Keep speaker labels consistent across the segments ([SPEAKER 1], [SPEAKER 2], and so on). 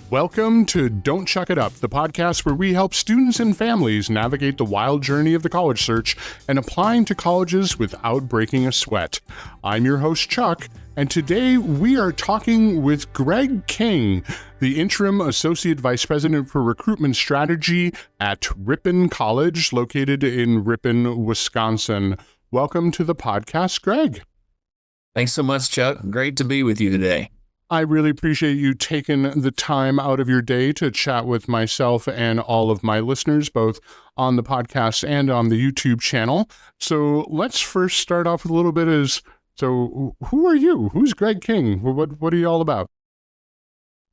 [SPEAKER 1] Welcome to Don't Chuck It Up, the podcast where we help students and families navigate the wild journey of the college search and applying to colleges without breaking a sweat. I'm your host, Chuck, and today we are talking with Greg King, the Interim Associate Vice President for Recruitment Strategy at Ripon College, located in Ripon, Wisconsin. Welcome to the podcast, Greg.
[SPEAKER 2] Thanks so much, Chuck. Great to be with you today.
[SPEAKER 1] I really appreciate you taking the time out of your day to chat with myself and all of my listeners, both on the podcast and on the YouTube channel. So let's first start off with a little bit so who are you? Who's Greg King? What are you all about?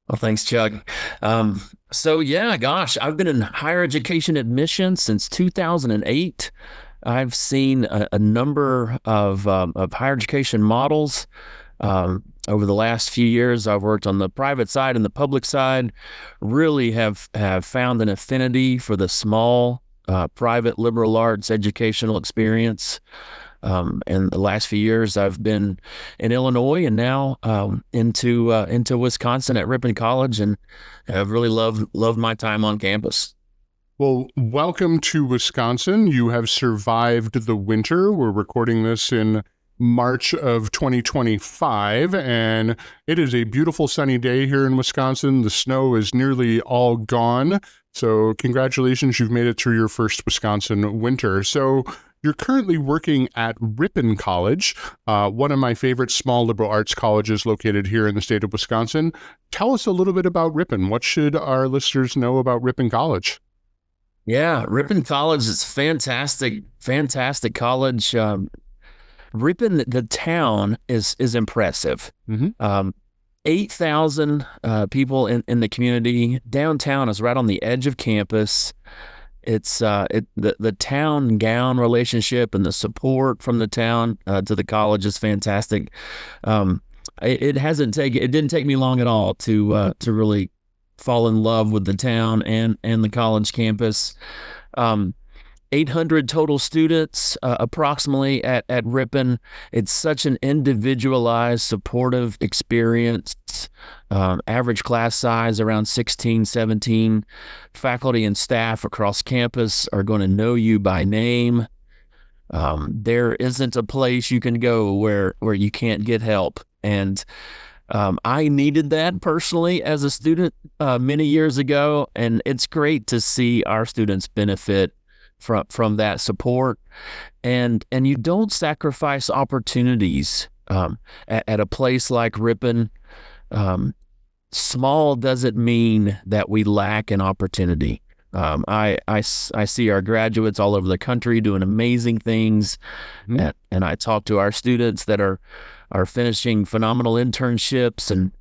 [SPEAKER 2] Well, thanks, Chuck. I've been in higher education admission since 2008. I've seen a number of higher education models. Over the last few years, I've worked on the private side and the public side, really have found an affinity for the small, private liberal arts educational experience. And the last few years, I've been in Illinois and now into Wisconsin at Ripon College, and I've really loved my time on campus.
[SPEAKER 1] Well, welcome to Wisconsin. You have survived the winter. We're recording this in March of 2025, and it is a beautiful sunny day here in Wisconsin. The snow is nearly all gone. So congratulations, you've made it through your first Wisconsin winter. So you're currently working at Ripon College, one of my favorite small liberal arts colleges located here in the state of Wisconsin. Tell us a little bit about Ripon. What should our listeners know about Ripon College?
[SPEAKER 2] Yeah, Ripon College is fantastic college. Ripon, the town is impressive. Mm-hmm. 8,000 people in the community. Downtown is right on the edge of campus. It's the town gown relationship and the support from the town to the college is fantastic. It didn't take me long at all to really fall in love with the town and the college campus. 800 total students approximately at Ripon. It's such an individualized, supportive experience. Average class size around 16, 17. Faculty and staff across campus are going to know you by name. There isn't a place you can go where you can't get help. And I needed that personally as a student many years ago, and it's great to see our students benefit from that support, and you don't sacrifice opportunities at a place like Ripon. Small doesn't mean that we lack an opportunity. I see our graduates all over the country doing amazing things, mm-hmm. and I talk to our students that are finishing phenomenal internships and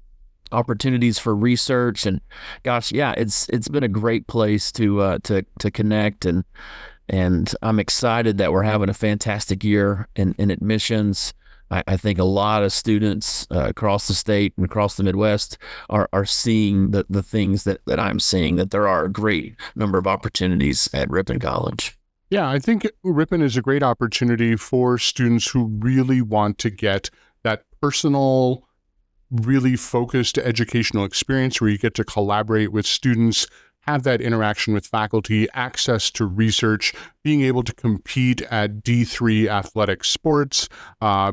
[SPEAKER 2] opportunities for research. And gosh, yeah, it's been a great place to connect, and I'm excited that we're having a fantastic year in admissions. I think a lot of students across the state and across the Midwest are seeing the things that I'm seeing, that there are a great number of opportunities at Ripon College.
[SPEAKER 1] Yeah, I think Ripon is a great opportunity for students who really want to get that personal, really focused educational experience where you get to collaborate with students, have that interaction with faculty, access to research, being able to compete at D3 athletic sports,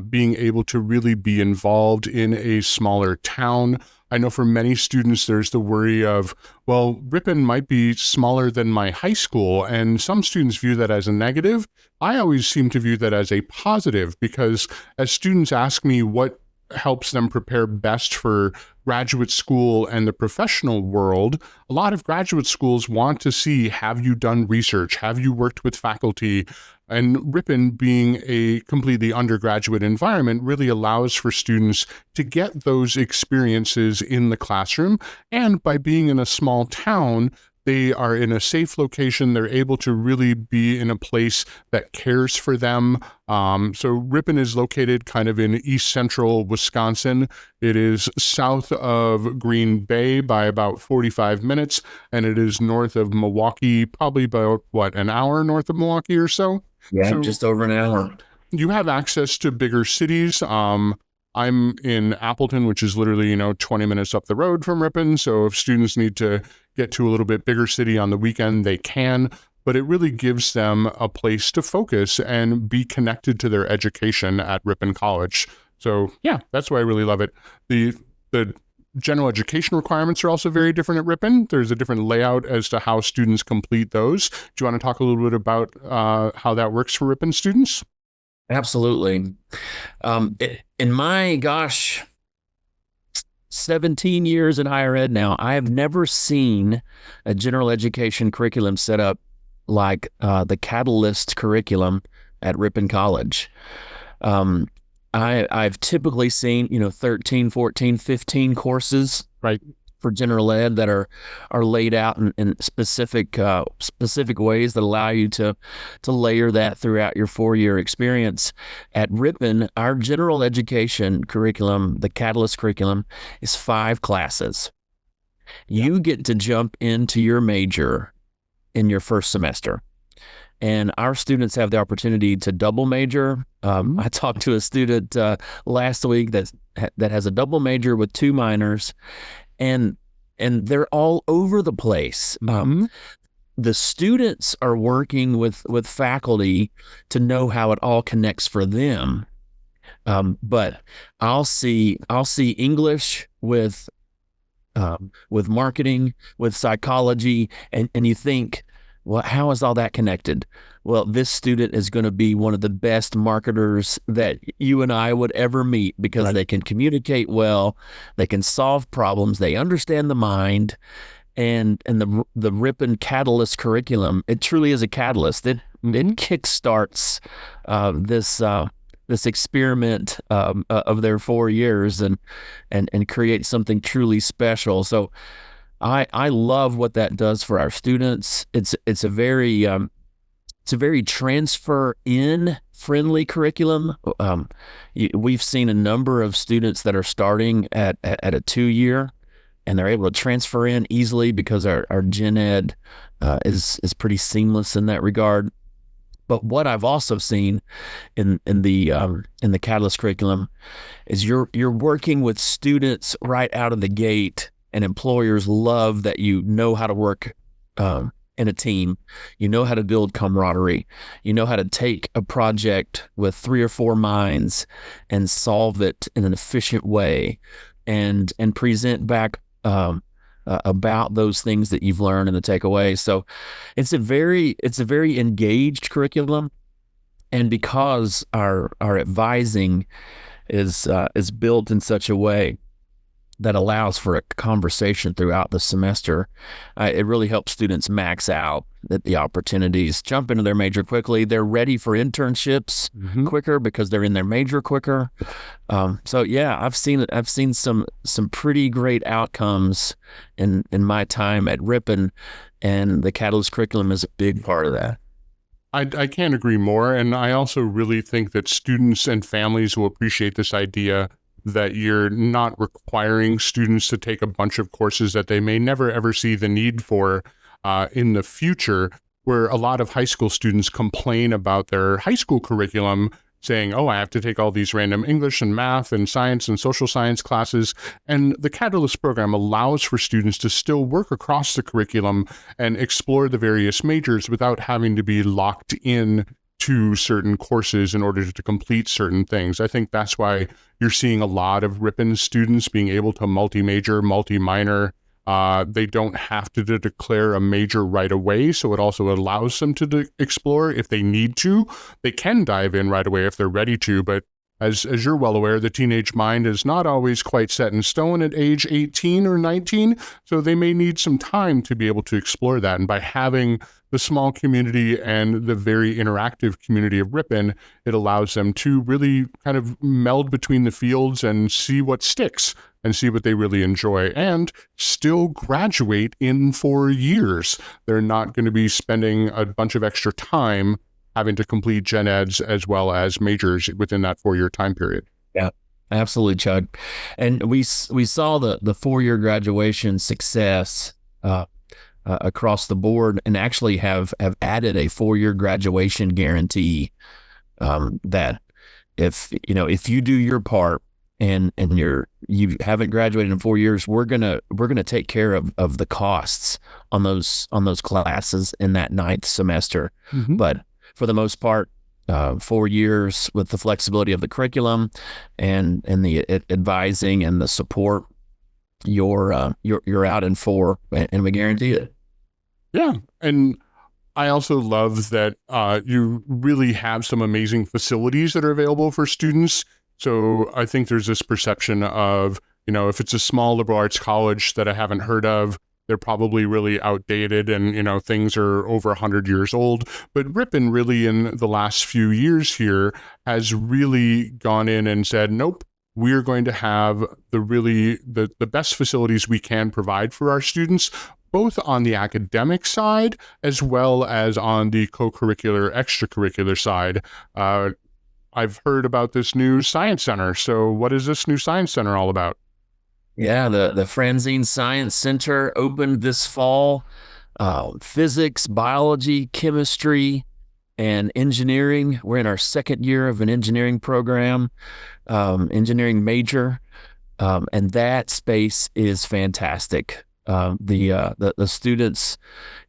[SPEAKER 1] being able to really be involved in a smaller town. I know for many students, there's the worry of, well, Ripon might be smaller than my high school, and some students view that as a negative. I always seem to view that as a positive, because as students ask me what helps them prepare best for graduate school and the professional world, a lot of graduate schools want to see, have you done research? Have you worked with faculty? And Ripon, being a completely undergraduate environment, really allows for students to get those experiences in the classroom. And by being in a small town, they are in a safe location. They're able to really be in a place that cares for them. So Ripon is located kind of in east central Wisconsin. It is south of Green Bay by about 45 minutes, and it is north of Milwaukee, probably about, an hour north of Milwaukee or so?
[SPEAKER 2] Yeah, so just over an hour.
[SPEAKER 1] You have access to bigger cities. I'm in Appleton, which is literally, 20 minutes up the road from Ripon. So if students need to get to a little bit bigger city on the weekend, they can. But it really gives them a place to focus and be connected to their education at Ripon College. So yeah, that's why I really love it. The general education requirements are also very different at Ripon. There's a different layout as to how students complete those. Do you want to talk a little bit about how that works for Ripon students?
[SPEAKER 2] Absolutely. In my 17 years in higher ed now, I have never seen a general education curriculum set up like the Catalyst curriculum at Ripon College. I've typically seen, 13, 14, 15 courses
[SPEAKER 1] Right.
[SPEAKER 2] for general ed that are laid out in specific ways that allow you to layer that throughout your 4-year experience. At Ripon, our general education curriculum, the Catalyst curriculum, is 5 classes. You get to jump into your major in your first semester. And our students have the opportunity to double major. I talked to a student last week that has a double major with 2 minors, and they're all over the place. The students are working with faculty to know how it all connects for them. But I'll see English with marketing, with psychology, and you think, well, how is all that connected? Well, this student is going to be one of the best marketers that you and I would ever meet because
[SPEAKER 1] Right.
[SPEAKER 2] they can communicate well, they can solve problems, they understand the mind, and the Ripon Catalyst curriculum, it truly is a catalyst. It kickstarts this experiment of their 4 years and creates something truly special. So I love what that does for our students. It's a very transfer in friendly curriculum. We've seen a number of students that are starting at a 2-year, and they're able to transfer in easily because our gen ed is pretty seamless in that regard. But what I've also seen in the Catalyst curriculum is you're working with students right out of the gate, and employers love that you know how to work in a team. You know how to build camaraderie. You know how to take a project with 3 or 4 minds and solve it in an efficient way, and present back about those things that you've learned in the takeaway. So it's a very engaged curriculum, and because our advising is built in such a way that allows for a conversation throughout the semester, it really helps students max out the opportunities, jump into their major quickly. They're ready for internships quicker because they're in their major quicker. So yeah, I've seen some pretty great outcomes in my time at Ripon, and the Catalyst curriculum is a big part of that.
[SPEAKER 1] I can't agree more. And I also really think that students and families will appreciate this idea that you're not requiring students to take a bunch of courses that they may never ever see the need for in the future, where a lot of high school students complain about their high school curriculum saying, oh, I have to take all these random English and math and science and social science classes. And the Catalyst program allows for students to still work across the curriculum and explore the various majors without having to be locked in to certain courses in order to complete certain things. I think that's why you're seeing a lot of Ripon students being able to multi-major, multi-minor. They don't have to declare a major right away, so it also allows them to explore if they need to. They can dive in right away if they're ready to, but as you're well aware, the teenage mind is not always quite set in stone at age 18 or 19, so they may need some time to be able to explore that. And by having the small community and the very interactive community of Ripon, it allows them to really kind of meld between the fields and see what sticks and see what they really enjoy, and still graduate in 4 years. They're not going to be spending a bunch of extra time having to complete gen eds as well as majors within that 4-year time period.
[SPEAKER 2] Yeah, absolutely, Chuck. And we saw the 4-year graduation success across the board, and actually have added a 4-year graduation guarantee that if you do your part and you haven't graduated in 4 years, we're gonna take care of the costs on those classes in that ninth semester.
[SPEAKER 1] Mm-hmm.
[SPEAKER 2] But for the most part, 4 years with the flexibility of the curriculum and the advising and the support, you're out in 4, and we guarantee it.
[SPEAKER 1] Yeah, and I also love that you really have some amazing facilities that are available for students. So I think there's this perception of, if it's a small liberal arts college that I haven't heard of, they're probably really outdated and, things are over 100 years old. But Ripon really in the last few years here has really gone in and said, nope, we're going to have the best facilities we can provide for our students, both on the academic side as well as on the co-curricular, extracurricular side. I've heard about this new science center. So what is this new science center all about?
[SPEAKER 2] Yeah, the Franzine Science Center opened this fall. Physics, biology, chemistry, and engineering. We're in our second year of an engineering program, engineering major, and that space is fantastic. The students,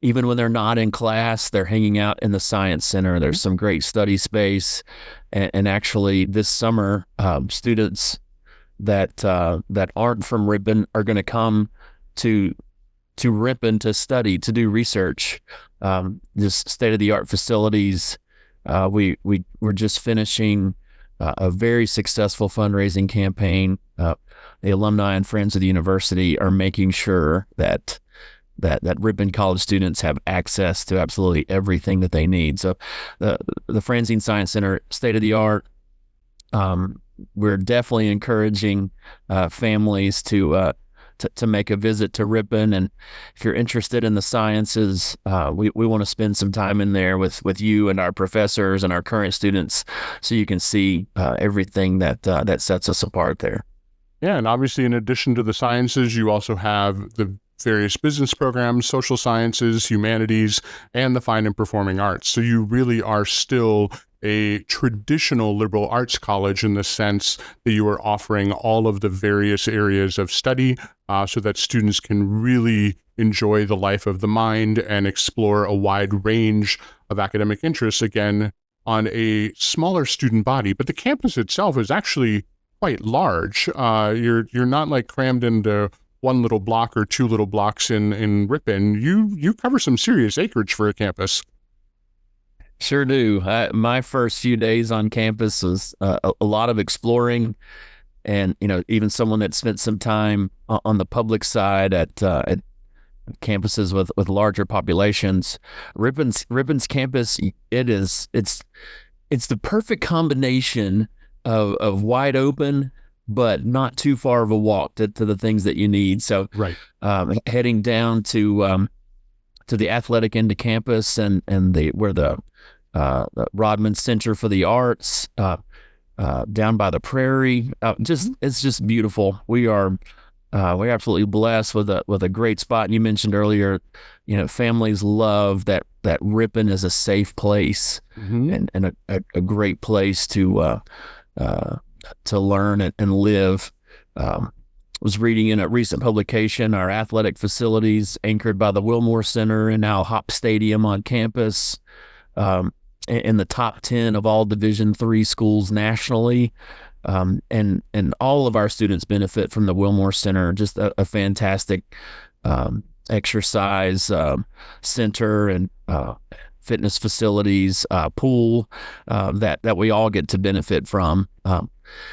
[SPEAKER 2] even when they're not in class, they're hanging out in the science center. There's some great study space, and actually this summer, students that aren't from Ripon are going to come to Ripon to study, to do research. Just state-of-the-art facilities. We're just finishing a very successful fundraising campaign. The alumni and friends of the university are making sure that Ripon College students have access to absolutely everything that they need. So the Franzine Science Center, state-of-the-art. We're definitely encouraging families to make a visit to Ripon, and if you're interested in the sciences, we want to spend some time in there with you and our professors and our current students, so you can see everything that sets us apart there.
[SPEAKER 1] Yeah, and obviously, in addition to the sciences, you also have the various business programs, social sciences, humanities, and the fine and performing arts. So you really are still a traditional liberal arts college in the sense that you are offering all of the various areas of study so that students can really enjoy the life of the mind and explore a wide range of academic interests, again, on a smaller student body. But the campus itself is actually quite large. You're not like crammed into one little block or two little blocks in Ripon. You cover some serious acreage for a campus.
[SPEAKER 2] Sure do. My first few days on campus was a lot of exploring, and even someone that spent some time on the public side at campuses with larger populations. Ripon's campus, it's the perfect combination of wide open, but not too far of a walk to the things that you need. So
[SPEAKER 1] right,
[SPEAKER 2] heading down to the athletic end of campus and where the Rodman Center for the Arts, down by the prairie. It's just beautiful. We're absolutely blessed with a great spot. And you mentioned earlier, families love that Ripon is a safe place, and a great place to learn and live. Was reading in a recent publication, our athletic facilities anchored by the Wilmore Center and now Hop Stadium on campus, in the top 10 of all Division III schools nationally. And all of our students benefit from the Wilmore Center, just a fantastic exercise center and fitness facilities, pool that we all get to benefit from.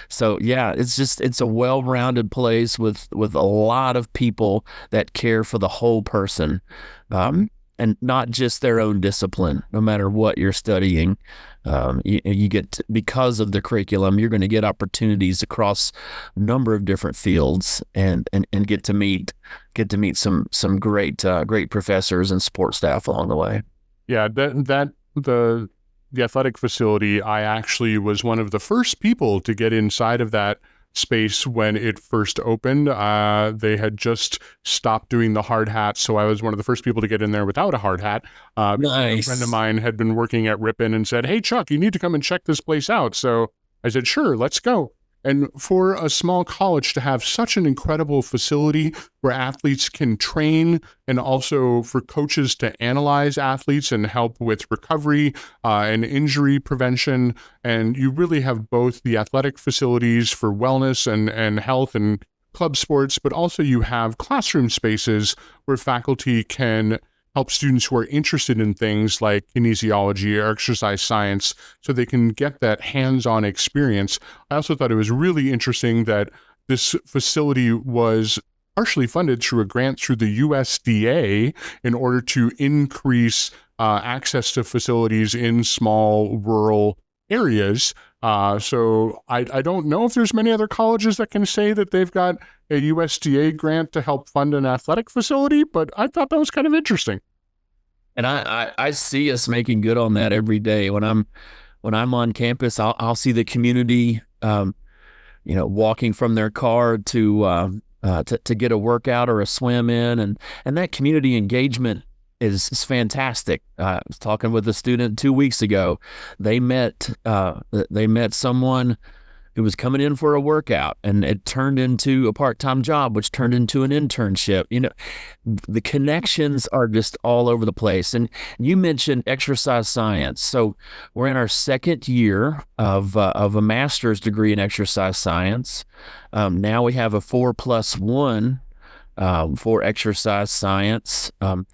[SPEAKER 2] So yeah, it's a well-rounded place with a lot of people that care for the whole person, and not just their own discipline. No matter what you're studying, you get because of the curriculum, you're going to get opportunities across a number of different fields, and get to meet some great professors and support staff along the way.
[SPEAKER 1] Yeah, the athletic facility, I actually was one of the first people to get inside of that space when it first opened. They had just stopped doing the hard hat, so I was one of the first people to get in there without a hard hat.
[SPEAKER 2] Nice.
[SPEAKER 1] A friend of mine had been working at Ripon and said, "Hey, Chuck, you need to come and check this place out." So I said, "Sure, let's go." And for a small college to have such an incredible facility where athletes can train, and also for coaches to analyze athletes and help with recovery and injury prevention. And you really have both the athletic facilities for wellness and health and club sports, but also you have classroom spaces where faculty can help students who are interested in things like kinesiology or exercise science so they can get that hands-on experience. I also thought it was really interesting that this facility was partially funded through a grant through the USDA in order to increase access to facilities in small rural areas. So I don't know if there's many other colleges that can say that they've got a USDA grant to help fund an athletic facility, but I thought that was kind of interesting.
[SPEAKER 2] And I see us making good on that every day. When I'm on campus, I'll see the community, walking from their car to get a workout or a swim in, and that community engagement is fantastic. I was talking with a student 2 weeks ago. They met someone who was coming in for a workout, and it turned into a part-time job, which turned into an internship. The connections are just all over the place. And you mentioned exercise science. So we're in our second year of a master's degree in exercise science. Now we have a 4+1 for exercise science, and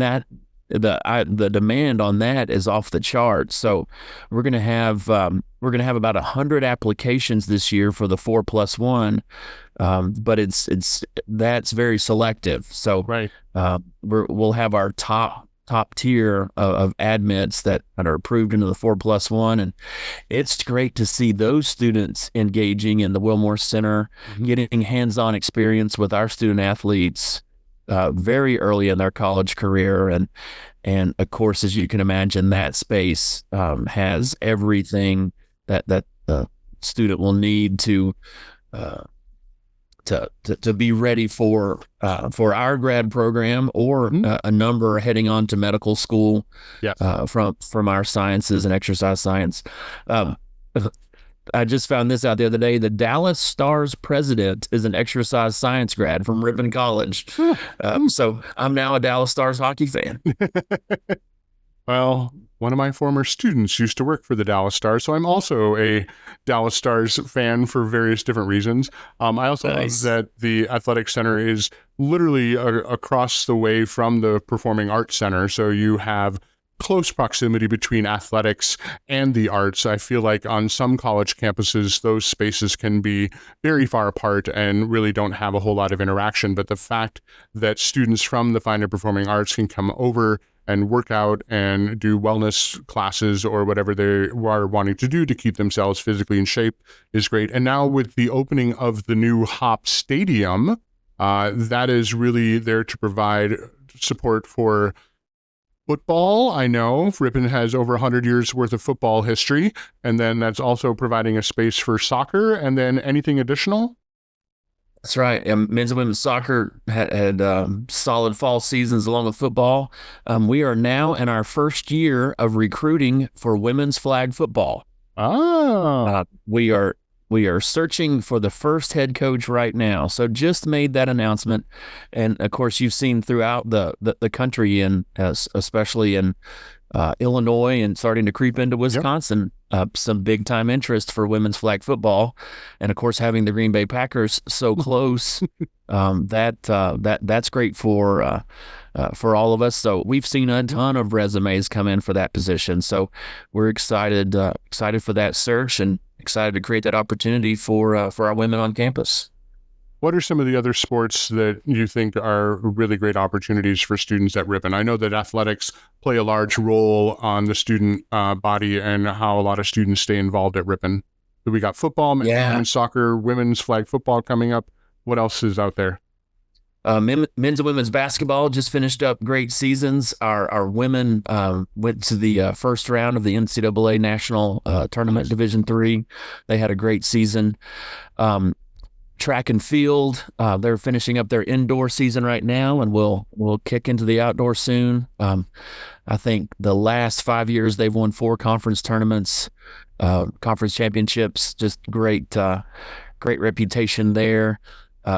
[SPEAKER 2] that the demand on that is off the charts. So we're going to have about 100 applications this year for the 4+1, but that's very selective. So
[SPEAKER 1] Right.
[SPEAKER 2] We'll have our top tier of admits that are approved into the 4+1, and it's great to see those students engaging in the Wilmore Center, getting hands-on experience with our student athletes very early in their college career. And of course, as you can imagine, that space has everything that the student will need to be ready for our grad program, or a number heading on to medical school.
[SPEAKER 1] Yes.
[SPEAKER 2] From our sciences and exercise science. I just found this out the other day. The Dallas Stars president is an exercise science grad from Ripon College. So I'm now a Dallas Stars hockey fan.
[SPEAKER 1] Well, one of my former students used to work for the Dallas Stars, so I'm also a Dallas Stars fan for various different reasons. I also
[SPEAKER 2] Nice.
[SPEAKER 1] love that the Athletic Center is literally across the way from the Performing Arts Center, so you have close proximity between athletics and the arts. I feel like on some college campuses, those spaces can be very far apart and really don't have a whole lot of interaction. But the fact that students from the fine and performing arts can come over and work out and do wellness classes or whatever they are wanting to do to keep themselves physically in shape is great. And now with the opening of the new Hop Stadium, that is really there to provide support for football. I know Ripon has over 100 years worth of football history, and then that's also providing a space for soccer. And then anything additional?
[SPEAKER 2] That's right. Men's and women's soccer had solid fall seasons along with football. We are now in our first year of recruiting for women's flag football.
[SPEAKER 1] Ah,
[SPEAKER 2] We are searching for the first head coach right now. So just made that announcement, and of course you've seen throughout the country, and especially in Illinois and starting to creep into Wisconsin, some big time interest for women's flag football, and of course having the Green Bay Packers so close, that's great for all of us. So we've seen a ton of resumes come in for that position. So we're excited for that search, and excited to create that opportunity for our women on campus.
[SPEAKER 1] what are some of the other sports that you think are really great opportunities for students at Ripon? I know that athletics play a large role on the student body and how a lot of students stay involved at Ripon. So we got football, men's soccer, women's flag football coming up. What else is out there?
[SPEAKER 2] Men's and women's basketball just finished up great seasons. Our women went to the first round of the NCAA National Tournament Division III. They had a great season. track and field. They're finishing up their indoor season right now, and we'll kick into the outdoor soon. I think the last 5 years they've won 4 conference tournaments, conference championships. Just great reputation there.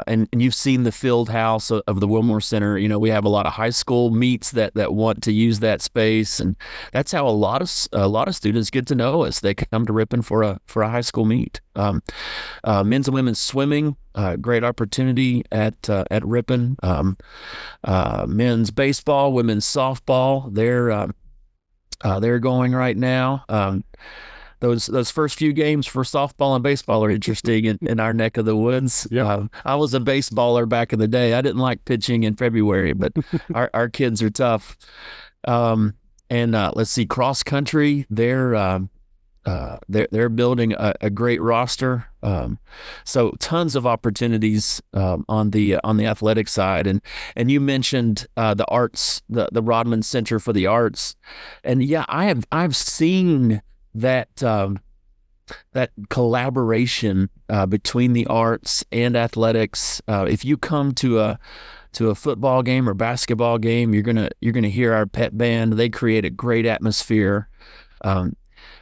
[SPEAKER 2] And you've seen the field house of the Wilmore Center. We have a lot of high school meets that want to use that space, and that's how a lot of students get to know us. They come to Ripon for a high school meet. Men's and women's swimming, great opportunity at Ripon. Men's baseball, women's softball, they're going right now. Those first few games for softball and baseball are interesting in our neck of the woods.
[SPEAKER 1] Yeah.
[SPEAKER 2] I was a baseballer back in the day. I didn't like pitching in February, but our kids are tough. And let's see, cross country. They're building a great roster. So tons of opportunities on the athletic side. And you mentioned the arts, the Rodman Center for the Arts, and yeah, I've seen that collaboration between the arts and athletics. If you come to a football game or basketball game, you're gonna hear our pep band. They create a great atmosphere.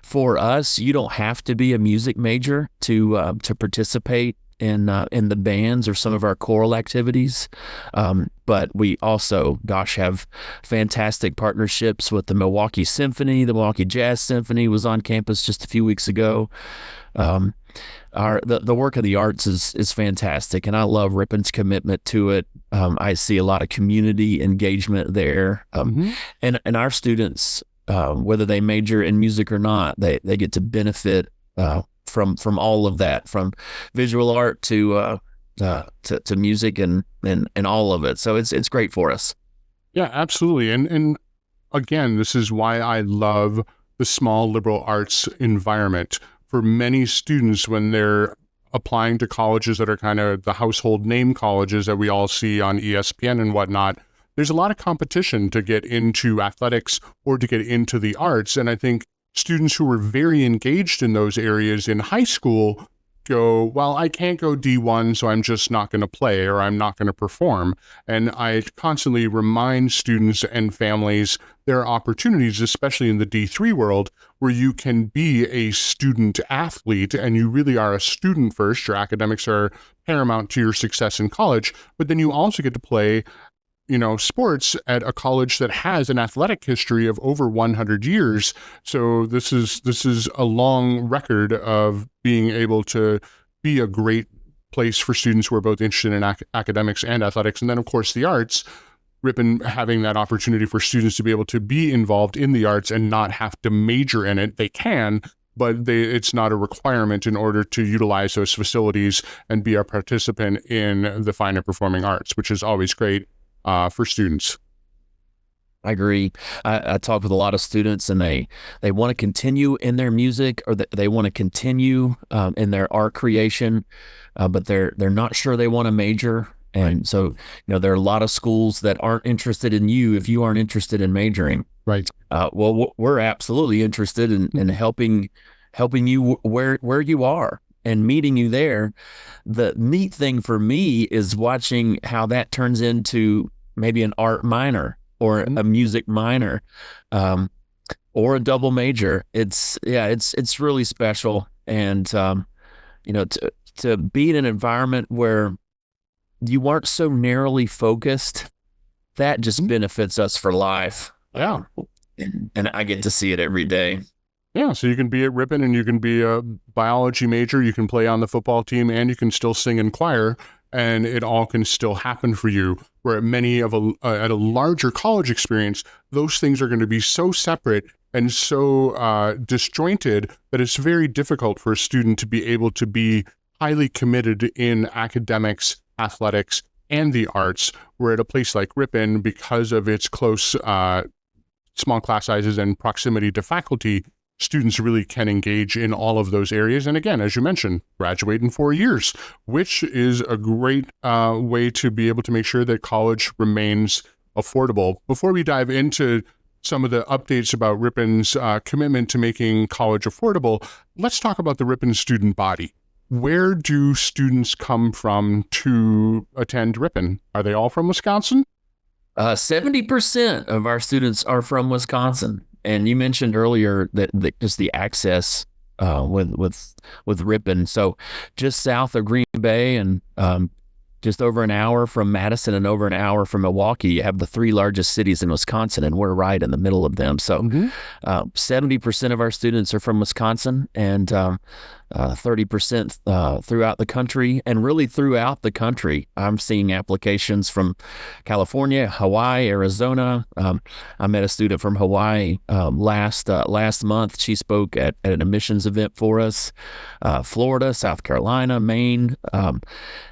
[SPEAKER 2] For us, you don't have to be a music major to participate in the bands or some of our choral activities. But we also, have fantastic partnerships with the Milwaukee Symphony. The Milwaukee Jazz Symphony was on campus just a few weeks ago. The work of the arts is fantastic, and I love Ripon's commitment to it. I see a lot of community engagement there. And our students, whether they major in music or not, they get to benefit from all of that, from visual art to music and all of it. So it's great for us.
[SPEAKER 1] Yeah, absolutely. And again, this is why I love the small liberal arts environment. For many students, when they're applying to colleges that are kind of the household name colleges that we all see on ESPN and whatnot, there's a lot of competition to get into athletics or to get into the arts. And I think students who were very engaged in those areas in high school go, well, I can't go D1, so I'm just not going to play or I'm not going to perform. And I constantly remind students and families there are opportunities, especially in the D3 world, where you can be a student athlete and you really are a student first. Your academics are paramount to your success in college, but then you also get to play sports at a college that has an athletic history of over 100 years. So this is a long record of being able to be a great place for students who are both interested in academics and athletics. And then, of course, the arts, Ripon having that opportunity for students to be able to be involved in the arts and not have to major in it. They can, but it's not a requirement in order to utilize those facilities and be a participant in the fine and performing arts, which is always great for students.
[SPEAKER 2] I agree. I talk with a lot of students, and they want to continue in their music, or they want to continue in their art creation, but they're not sure they want to major. And so, there are a lot of schools that aren't interested in you if you aren't interested in majoring.
[SPEAKER 1] Right.
[SPEAKER 2] Well, we're absolutely interested in helping you where you are and meeting you there. The neat thing for me is watching how that turns into maybe an art minor or a music minor, or a double major. It's really special. And, to be in an environment where you aren't so narrowly focused, that just benefits us for life.
[SPEAKER 1] Yeah.
[SPEAKER 2] And I get to see it every day.
[SPEAKER 1] Yeah, so you can be at Ripon and you can be a biology major, you can play on the football team, and you can still sing in choir, and it all can still happen for you. Where at a larger college experience, those things are going to be so separate and so disjointed that it's very difficult for a student to be able to be highly committed in academics, athletics, and the arts. Where at a place like Ripon, because of its close small class sizes and proximity to faculty, students really can engage in all of those areas. And again, as you mentioned, graduate in 4 years, which is a great way to be able to make sure that college remains affordable. Before we dive into some of the updates about Ripon's commitment to making college affordable, let's talk about the Ripon student body. Where do students come from to attend Ripon? Are they all from Wisconsin?
[SPEAKER 2] 70% of our students are from Wisconsin. And you mentioned earlier that just the access with Ripon. So just south of Green Bay and just over an hour from Madison and over an hour from Milwaukee, you have the three largest cities in Wisconsin, and we're right in the middle of them. So 70% of our students are from Wisconsin, and 30% throughout the country, and really throughout the country. I'm seeing applications from California, Hawaii, Arizona. I met a student from Hawaii last month. She spoke at an admissions event for us. Florida, South Carolina, Maine,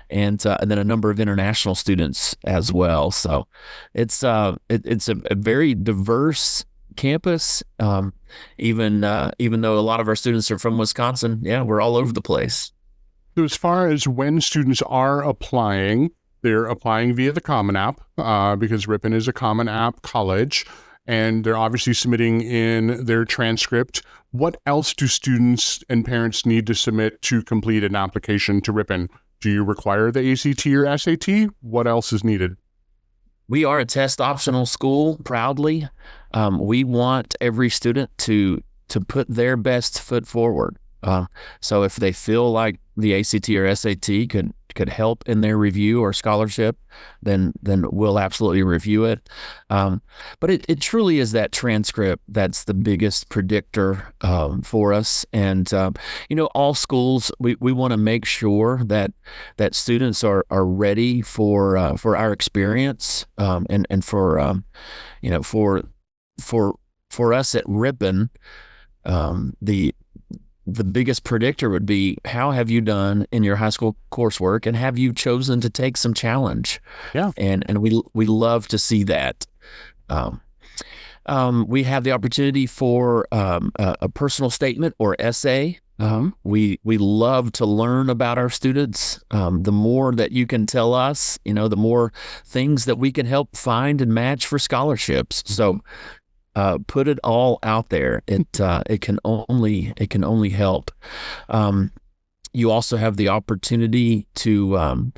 [SPEAKER 2] and then a number of international students as well. So it's a very diverse campus. Even though a lot of our students are from Wisconsin, yeah, we're all over the place.
[SPEAKER 1] So as far as when students are applying, they're applying via the Common App because Ripon is a Common App college, and they're obviously submitting in their transcript. What else do students and parents need to submit to complete an application to Ripon? Do you require the ACT or SAT? What else is needed?
[SPEAKER 2] We are a test optional school, proudly. We want every student to put their best foot forward. So if they feel like the ACT or SAT could help in their review or scholarship, then we'll absolutely review it. But it truly is that transcript that's the biggest predictor for us. And all schools, we want to make sure that students are ready for our experience, and for us at Ripon, the biggest predictor would be, how have you done in your high school coursework, and have you chosen to take some challenge?
[SPEAKER 1] Yeah.
[SPEAKER 2] And we love to see that. We have the opportunity for a personal statement or essay. We love to learn about our students. The more that you can tell us, the more things that we can help find and match for scholarships. So put it all out there. It can only help. You also have the opportunity to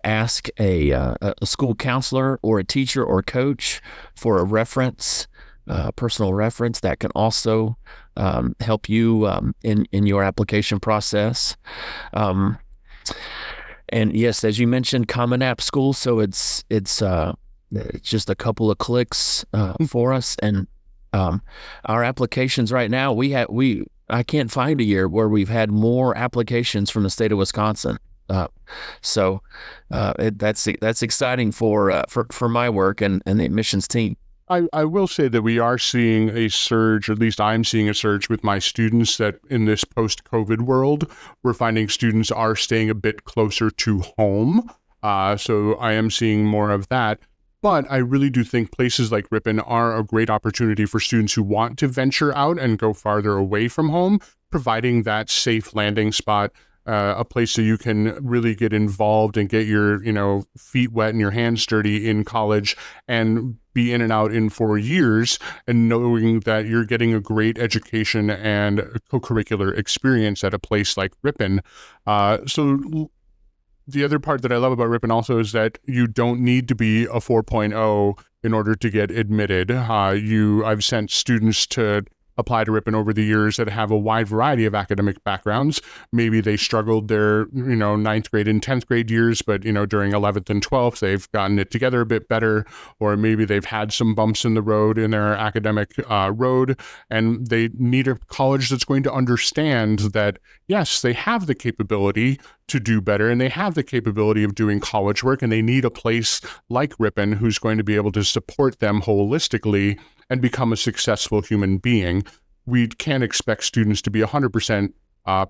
[SPEAKER 2] ask a school counselor or a teacher or coach for a reference, personal reference that can also help you in your application process. And yes, as you mentioned, Common App School. So it's just a couple of clicks for us. And our applications right now, I can't find a year where we've had more applications from the state of Wisconsin. So that's exciting for my work and the admissions team.
[SPEAKER 1] I will say that we are seeing a surge, at least I'm seeing a surge with my students, that in this post-COVID world, we're finding students are staying a bit closer to home. So I am seeing more of that. But I really do think places like Ripon are a great opportunity for students who want to venture out and go farther away from home, providing that safe landing spot, a place that you can really get involved and get your, feet wet and your hands dirty in college and be in and out in 4 years, and knowing that you're getting a great education and a co-curricular experience at a place like Ripon. So the other part that I love about Ripon also is that you don't need to be a 4.0 in order to get admitted. I've sent students to apply to Ripon over the years that have a wide variety of academic backgrounds. Maybe they struggled their, 9th grade and 10th grade years, but, during 11th and 12th, they've gotten it together a bit better, or maybe they've had some bumps in the road in their academic road, and they need a college that's going to understand that, yes, they have the capability to do better, and they have the capability of doing college work, and they need a place like Ripon who's going to be able to support them holistically and become a successful human being. We can't expect students to be 100%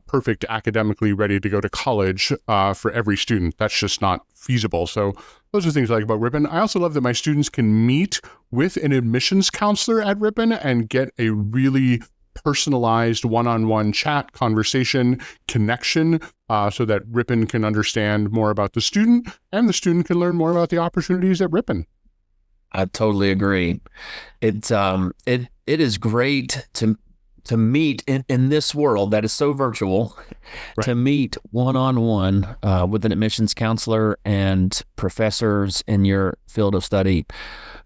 [SPEAKER 1] perfect academically ready to go to college for every student. That's just not feasible. So those are things I like about Ripon. I also love that my students can meet with an admissions counselor at Ripon and get a really personalized one-on-one chat, conversation, connection, so that Ripon can understand more about the student and the student can learn more about the opportunities at Ripon.
[SPEAKER 2] I totally agree. It is great meet in this world that is so virtual,
[SPEAKER 1] Right.
[SPEAKER 2] to meet one-on-one with an admissions counselor and professors in your field of study.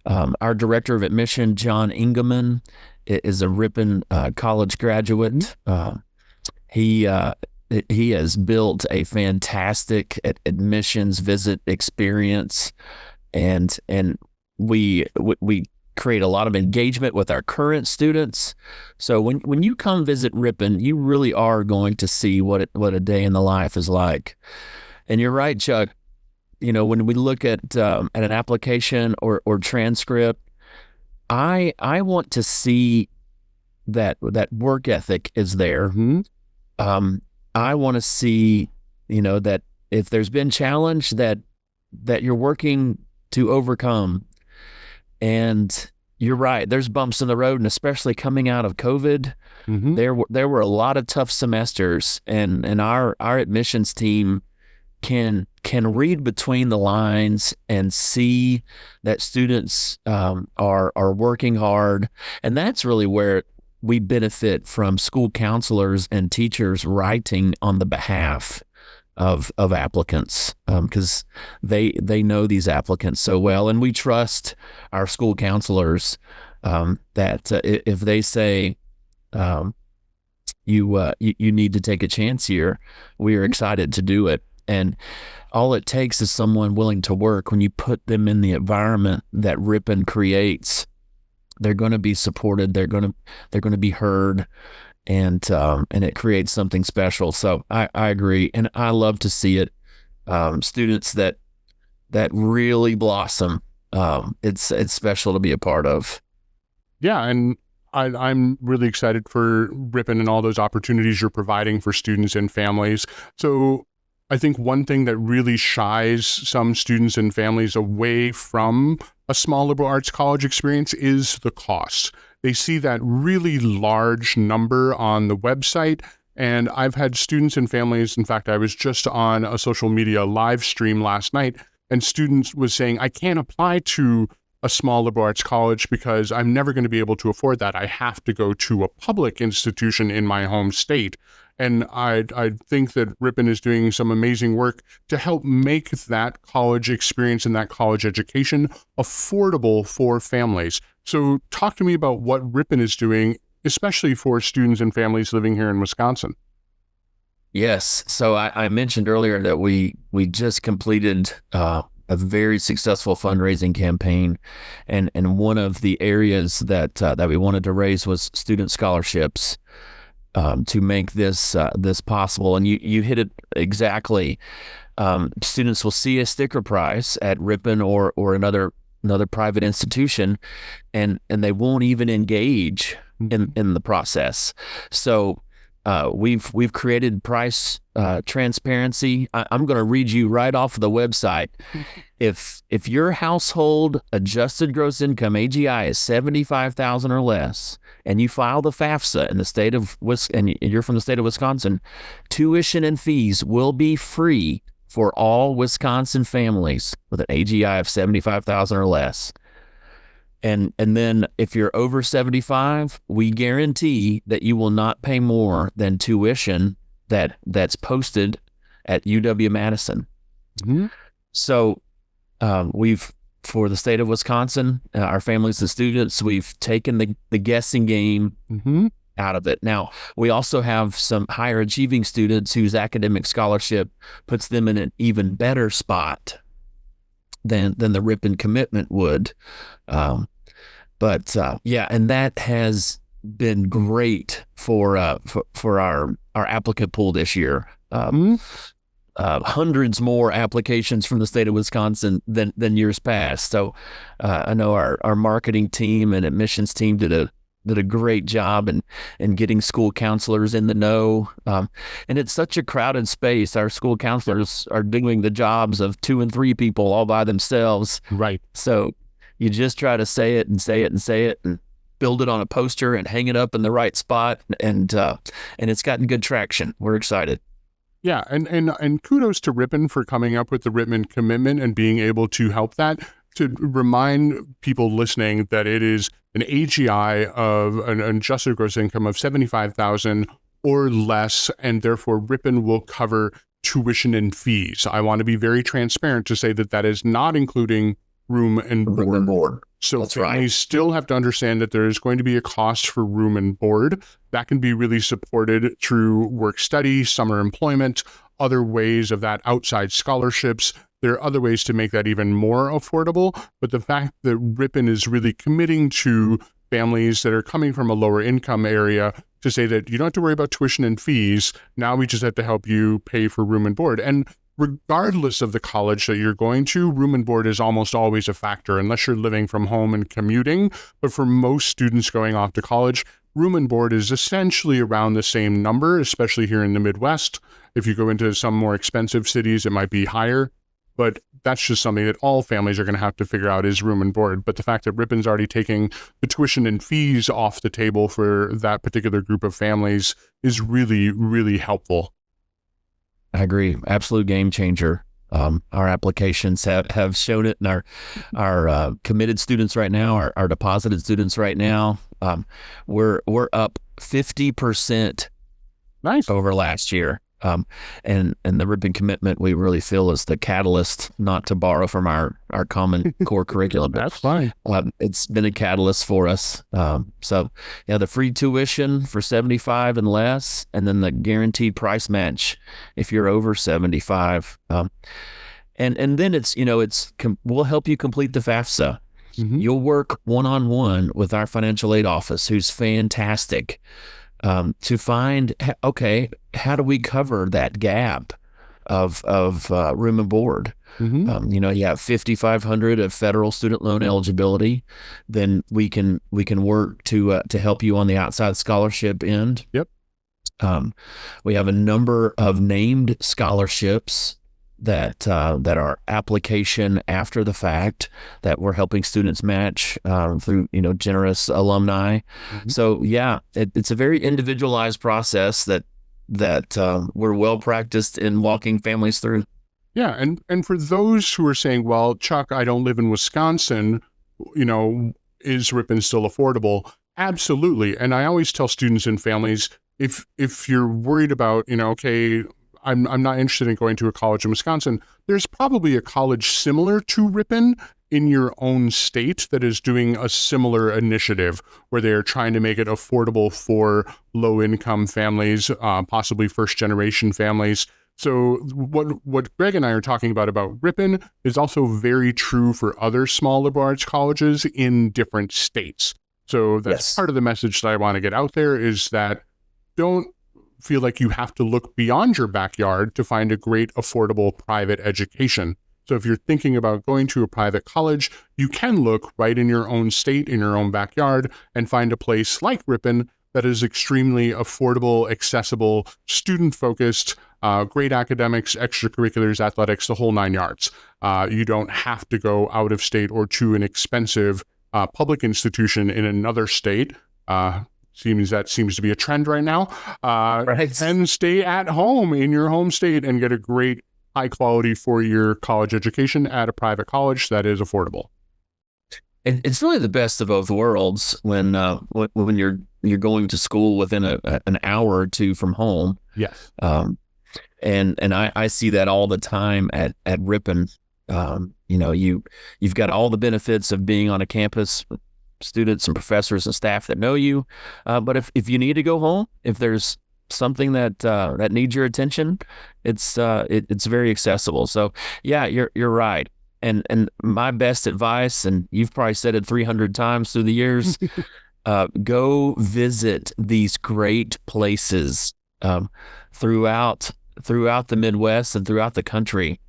[SPEAKER 2] Our director of admission, John Ingeman, is a Ripon College graduate. He has built a fantastic admissions visit experience, and we create a lot of engagement with our current students. So when you come visit Ripon, you really are going to see what a day in the life is like. And you're right, Chuck. When we look at an application or transcript, I want to see that work ethic is there. I want to see, that if there's been challenge that you're working to overcome. And you're right, there's bumps in the road, and especially coming out of COVID, there were a lot of tough semesters, and our admissions team can read between the lines and see that students are working hard, and that's really where we benefit from school counselors and teachers writing on the behalf of applicants, because they know these applicants so well, and we trust our school counselors that if they say you need to take a chance here, we are excited to do it. And all it takes is someone willing to work. When you put them in the environment that Ripon creates, they're going to be supported. They're going to be heard. And it creates something special. So I agree, and I love to see it. Students that really blossom. It's special to be a part of.
[SPEAKER 1] Yeah, and I'm really excited for Ripon and all those opportunities you're providing for students and families. So I think one thing that really shies some students and families away from a small liberal arts college experience is the cost. They see that really large number on the website, and I've had students and families. In fact, I was just on a social media live stream last night, and students was saying, I can't apply to a small liberal arts college because I'm never going to be able to afford that. I have to go to a public institution in my home state. And I think that Ripon is doing some amazing work to help make that college experience and that college education affordable for families. So talk to me about what Ripon is doing, especially for students and families living here in Wisconsin.
[SPEAKER 2] Yes. So I mentioned earlier that we just completed a very successful fundraising campaign, and one of the areas that we wanted to raise was student scholarships to make this possible. And you hit it exactly. Students will see a sticker prize at Ripon or another private institution, and they won't even engage in the process. So we've created price transparency. I'm going to read you right off the website. If your household adjusted gross income AGI is $75,000 or less, and you file the FAFSA in the state of and you're from the state of Wisconsin, tuition and fees will be free for all Wisconsin families with an AGI of $75,000 or less. And then if you're over 75, we guarantee that you will not pay more than tuition that's posted at UW-Madison. So for the state of Wisconsin, our families and students, we've taken the guessing game out of it. Now, we also have some higher achieving students whose academic scholarship puts them in an even better spot than the Ripon commitment would. And that has been great for our applicant pool this year. Hundreds more applications from the state of Wisconsin than years past. So I know our marketing team and admissions team did a great job in getting school counselors in the know. And it's such a crowded space. Our school counselors are doing the jobs of 2 and 3 people all by themselves.
[SPEAKER 1] Right.
[SPEAKER 2] So you just try to say it and say it and say it and build it on a poster and hang it up in the right spot. And it's gotten good traction. We're excited.
[SPEAKER 1] Yeah, and kudos to Ripon for coming up with the Ripon commitment and being able to help that. to remind people listening that it is an AGI of an adjusted gross income of $75,000 or less, and therefore Ripon will cover tuition and fees. I want to be very transparent to say that that is not including room and board. So
[SPEAKER 2] That's
[SPEAKER 1] families still have to understand that there is going to be a cost for room and board. That can be really supported through work study, summer employment, other ways of that, outside scholarships. There are other ways to make that even more affordable. But the fact that Ripon is really committing to families that are coming from a lower income area to say that you don't have to worry about tuition and fees. Now we just have to help you pay for room and board. And regardless of the college that you're going to, room and board is almost always a factor unless you're living from home and commuting. But for most students going off to college, room and board is essentially around the same number, especially here in the Midwest. If you go into some more expensive cities, it might be higher. But that's just something that all families are going to have to figure out is room and board. But the fact that Ripon's already taking the tuition and fees off the table for that particular group of families is really, really helpful.
[SPEAKER 2] I agree. Absolute game changer. Our applications have shown it, and our committed students right now, our deposited students right now, we're up 50%
[SPEAKER 1] Nice.
[SPEAKER 2] over last year. And the Ripon commitment we really feel is the catalyst, not to borrow from our common core curriculum.
[SPEAKER 1] That's fine.
[SPEAKER 2] It's been a catalyst for us. So yeah, the free tuition for 75 and less, and then the guaranteed price match if you're over 75. And then we'll help you complete the FAFSA.
[SPEAKER 1] Mm-hmm.
[SPEAKER 2] You'll work one-on-one with our financial aid office, who's fantastic. To find, okay, how do we cover that gap of room and board?
[SPEAKER 1] Mm-hmm.
[SPEAKER 2] You have $5,500 of federal student loan eligibility. Then we can work to help you on the outside scholarship end.
[SPEAKER 1] Yep.
[SPEAKER 2] We have a number of named scholarships that are application after the fact that we're helping students match through generous alumni.
[SPEAKER 1] Mm-hmm.
[SPEAKER 2] So yeah, it's a very individualized process that we're well practiced in walking families through.
[SPEAKER 1] Yeah, and for those who are saying, well, Chuck, I don't live in Wisconsin, is Ripon still affordable? Absolutely. And I always tell students and families, if you're worried about, okay, I'm not interested in going to a college in Wisconsin, there's probably a college similar to Ripon in your own state that is doing a similar initiative where they are trying to make it affordable for low-income families, possibly first-generation families. So what Greg and I are talking about Ripon is also very true for other small liberal arts colleges in different states. So that's part of the message that I want to get out there is that don't feel like you have to look beyond your backyard to find a great, affordable private education. So if you're thinking about going to a private college, you can look right in your own state, in your own backyard, and find a place like Ripon that is extremely affordable, accessible, student-focused, great academics, extracurriculars, athletics, the whole 9 yards. You don't have to go out of state or to an expensive public institution in another state. Seems to be a trend right now.
[SPEAKER 2] Right.
[SPEAKER 1] And stay at home in your home state and get a great high quality 4-year college education at a private college that is affordable.
[SPEAKER 2] It's really the best of both worlds when you're going to school within an hour or two from home.
[SPEAKER 1] Yes.
[SPEAKER 2] And I see that all the time at Ripon. You've got all the benefits of being on a campus, students and professors and staff that know you. But if you need to go home, if there's something that needs your attention, it's very accessible. So yeah, you're right. And my best advice, and you've probably said it 300 times through the years, go visit these great places throughout the Midwest and throughout the country.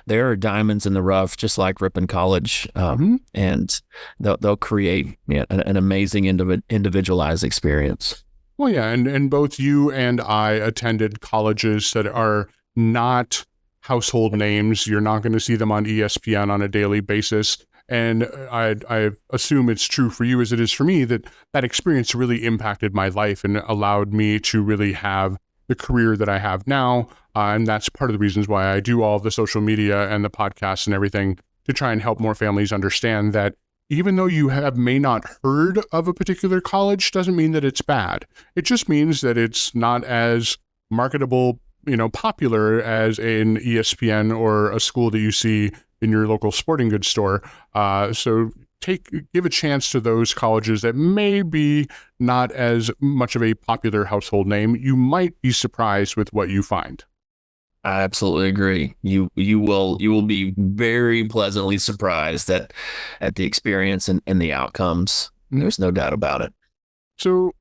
[SPEAKER 2] There are diamonds in the rough, just like Ripon College, and they'll create an amazing individualized experience.
[SPEAKER 1] Well, yeah, and both you and I attended colleges that are not household names. You're not going to see them on ESPN on a daily basis. And I assume it's true for you as it is for me that experience really impacted my life and allowed me to really have the career that I have now. And that's part of the reasons why I do all of the social media and the podcasts and everything to try and help more families understand that even though you may not heard of a particular college, doesn't mean that it's bad. It just means that it's not as marketable, popular as an ESPN or a school that you see in your local sporting goods store. So give a chance to those colleges that may be not as much of a popular household name. You might be surprised with what you find.
[SPEAKER 2] I absolutely agree. You will be very pleasantly surprised at the experience and the outcomes. There's no doubt about it.
[SPEAKER 1] So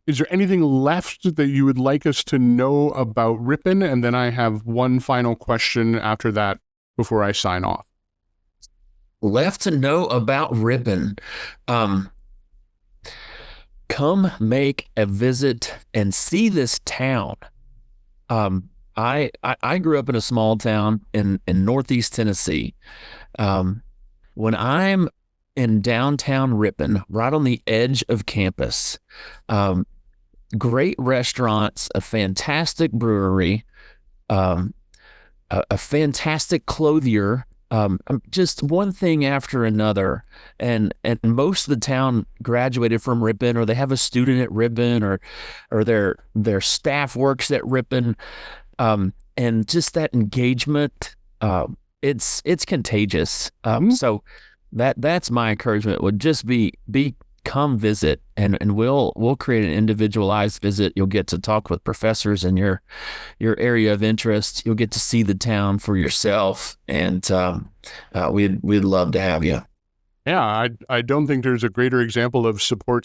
[SPEAKER 1] is there anything left that you would like us to know about Ripon? And then I have one final question after that before I sign off.
[SPEAKER 2] Left to know about Ripon. Come make a visit and see this town. I grew up in a small town in Northeast Tennessee. When I'm in downtown Ripon, right on the edge of campus, great restaurants, a fantastic brewery, a fantastic clothier, just one thing after another. And most of the town graduated from Ripon, or they have a student at Ripon, or their staff works at Ripon. And just that engagement, it's contagious. So that's my encouragement, would just be come visit, and we'll create an individualized visit. You'll get to talk with professors in your area of interest. You'll get to see the town for yourself, and we'd love to have you.
[SPEAKER 1] Yeah, I don't think there's a greater example of support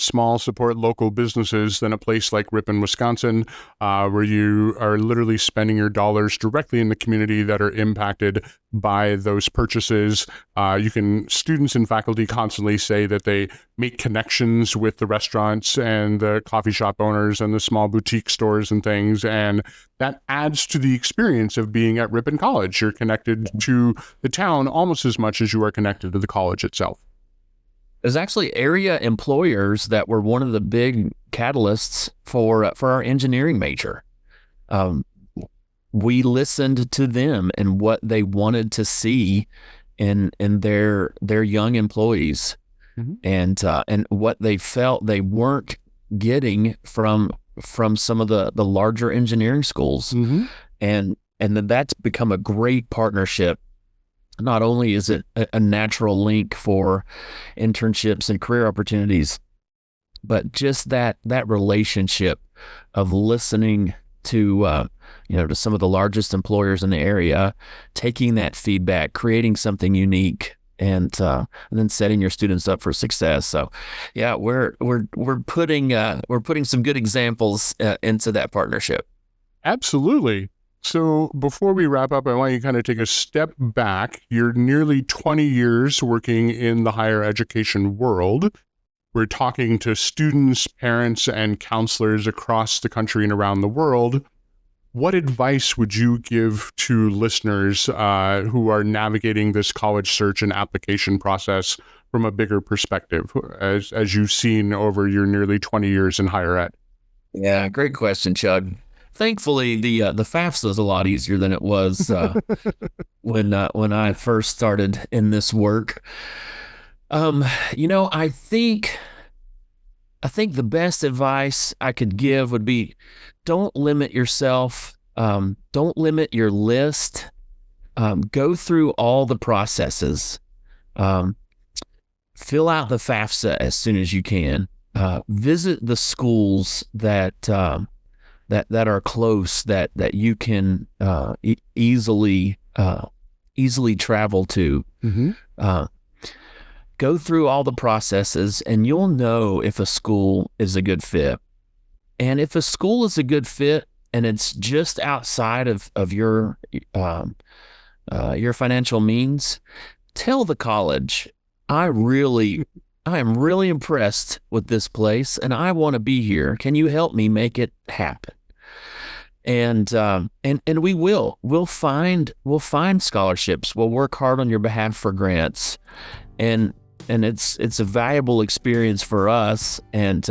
[SPEAKER 1] local businesses than a place like Ripon, Wisconsin, where you are literally spending your dollars directly in the community that are impacted by those purchases. Students and faculty constantly say that they make connections with the restaurants and the coffee shop owners and the small boutique stores and things, and that adds to the experience of being at Ripon College. You're connected to the town almost as much as you are connected to the college itself.
[SPEAKER 2] There's actually area employers that were one of the big catalysts for our engineering major. We listened to them and what they wanted to see in their young employees, and what they felt they weren't getting from some of the larger engineering schools, and then that's become a great partnership. Not only is it a natural link for internships and career opportunities, but just that relationship of listening to to some of the largest employers in the area, taking that feedback, creating something unique, and then setting your students up for success. So, yeah, we're putting some good examples into that partnership.
[SPEAKER 1] Absolutely. So before we wrap up, I want you to kind of take a step back. You're nearly 20 years working in the higher education world. We're talking to students, parents, and counselors across the country and around the world. What advice would you give to listeners who are navigating this college search and application process from a bigger perspective, as you've seen over your nearly 20 years in higher ed?
[SPEAKER 2] Yeah, great question, Chug. Thankfully, the FAFSA is a lot easier than it was when I first started in this work. I think the best advice I could give would be, don't limit yourself. Don't limit your list. Go through all the processes. Fill out the FAFSA as soon as you can. Visit the schools that are close, that you can easily travel to. Go through all the processes, and you'll know if a school is a good fit. And if a school is a good fit and it's just outside of your financial means, tell the college, I am really impressed with this place, and I want to be here. Can you help me make it happen? And we will. We'll find scholarships. We'll work hard on your behalf for grants, and it's a valuable experience for us, and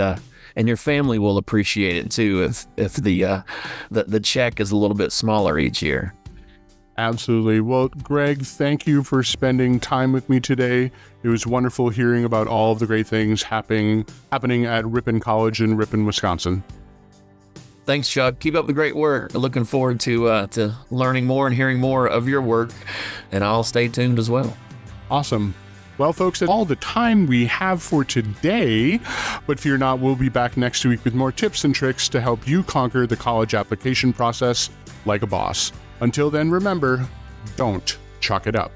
[SPEAKER 2] your family will appreciate it too if the check is a little bit smaller each year.
[SPEAKER 1] Absolutely. Well, Greg, thank you for spending time with me today. It was wonderful hearing about all of the great things happening at Ripon College in Ripon, Wisconsin.
[SPEAKER 2] Thanks, Chuck. Keep up the great work. Looking forward to learning more and hearing more of your work, and I'll stay tuned as well.
[SPEAKER 1] Awesome. Well, folks, that's all the time we have for today. But fear not, we'll be back next week with more tips and tricks to help you conquer the college application process like a boss. Until then, remember, don't chalk it up.